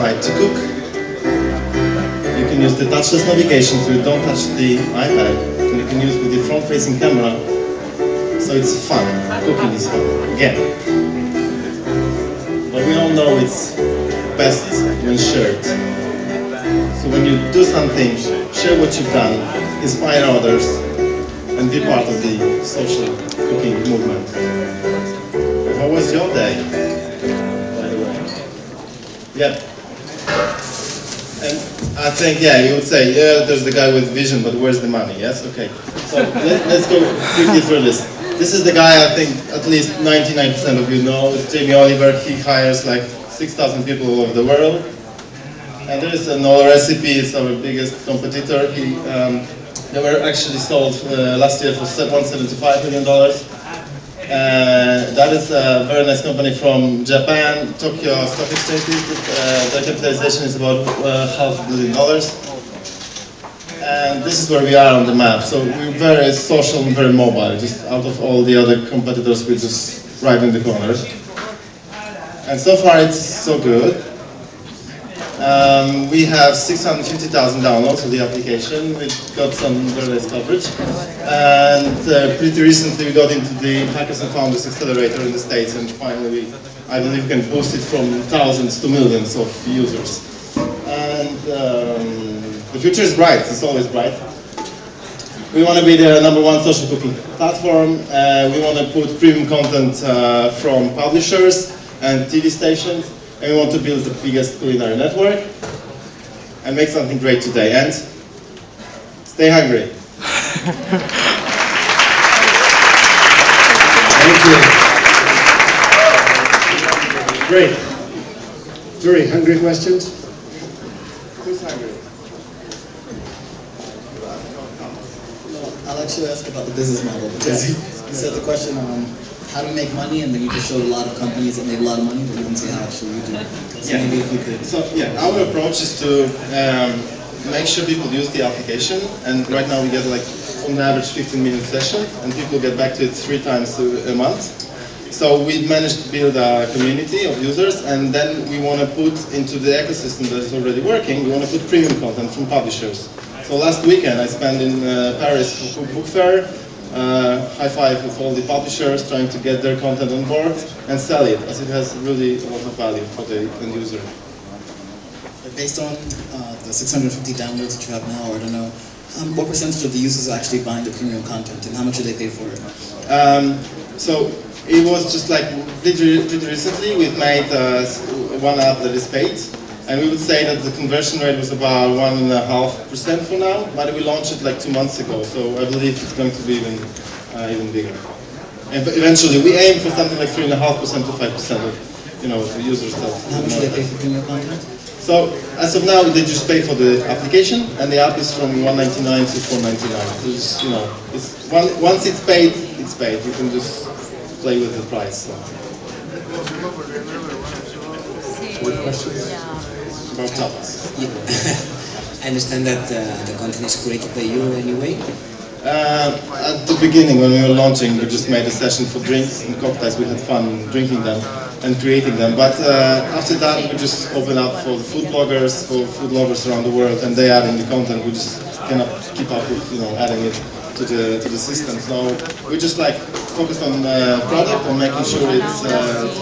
decide to cook, you can use the touchless navigation, so you don't touch the iPad, and you can use with the front-facing camera, so it's fun. Cooking is fun, again. But we all know it's best when shared. So when you do something, share what you've done, inspire others, and be part of the social cooking movement. How was your day, by the way? Yeah. And I think, yeah, you would say, yeah, there's the guy with vision, but where's the money? Yes? Okay. So let's go quickly through this. This is the guy I think at least 99% of you know. It's Jamie Oliver. He hires like 6,000 people all over the world. And there is another recipe. It's our biggest competitor. They were actually sold last year for $175 million. That is a very nice company from Japan, Tokyo Stock Exchange listed. Their capitalization is about $500 million. And this is where we are on the map. So we're very social and very mobile. Just out of all the other competitors, we're just right in the corners. And so far it's so good. We have 650,000 downloads of the application. We've got some very nice coverage. And pretty recently we got into the Hackers and Founders Accelerator in the States, and finally I believe we can boost it from thousands to millions of users. And the future is bright, it's always bright. We want to be the #1 social cooking platform. We want to put premium content from publishers and TV stations. And we want to build the biggest culinary network and make something great today. And stay hungry. Thank you. Great. Very hungry questions? Who's hungry? I'll actually ask about the business model, because you said the question on how to make money, and then you just showed a lot of companies that made a lot of money, but you didn't say how actually you do it. So maybe if you could. So yeah, our approach is to make sure people use the application, and right now we get like on average 15-minute session, and people get back to it 3 times a month. So we managed to build a community of users, and then we want to put into the ecosystem that is already working, we want to put premium content from publishers. So last weekend I spent in Paris for book fair, high five with all the publishers, trying to get their content on board and sell it, as it has really a lot of value for the end user. Based on the 650 downloads that you have now, I don't know, what percentage of the users are actually buying the premium content, and how much do they pay for it? So it was just like pretty recently we've made one app that is paid, and we would say that the conversion rate was about 1.5% for now, but we launched it like 2 months ago, so I believe it's going to be even bigger. And eventually we aim for something like 3.5% to 5% of the users. How much do they pay for premium content? So as of now, they just pay for the application, and the app is from $199 to $499. So it's, once it's paid, it's paid. You can just play with the price. So. What questions? About Tapas. I understand that the content is great to pay you anyway. At the beginning, when we were launching, we just made a session for drinks and cocktails. We had fun drinking them and creating them. But after that, we just open up for the food bloggers, for food lovers around the world, and they add in the content. We just cannot keep up with adding it to the system. So we just like focus on product, on making sure it's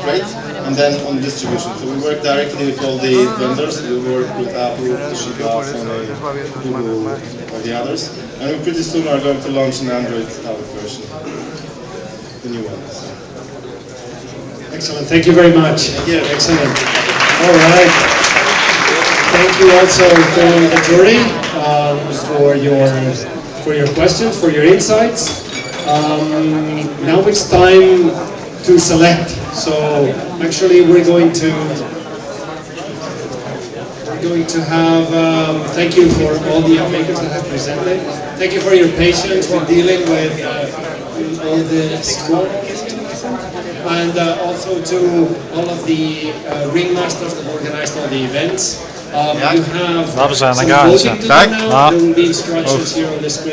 great, and then on distribution. So we work directly with all the vendors. We work with Apple, Toshiba, Sony, Google, or the others. And we pretty soon are going to launch an Android tablet version, the new one. So. Excellent. Thank you very much. Thank you. Excellent. All right. Thank you also for the jury for your questions, for your insights. Now it's time to select. So actually we're going to have, thank you for all the makers that have presented. Thank you for your patience with dealing with all the stakeholders. And also to all of the ringmasters that organized all the events. You have some voting to do now. There will be instructions here on the screen.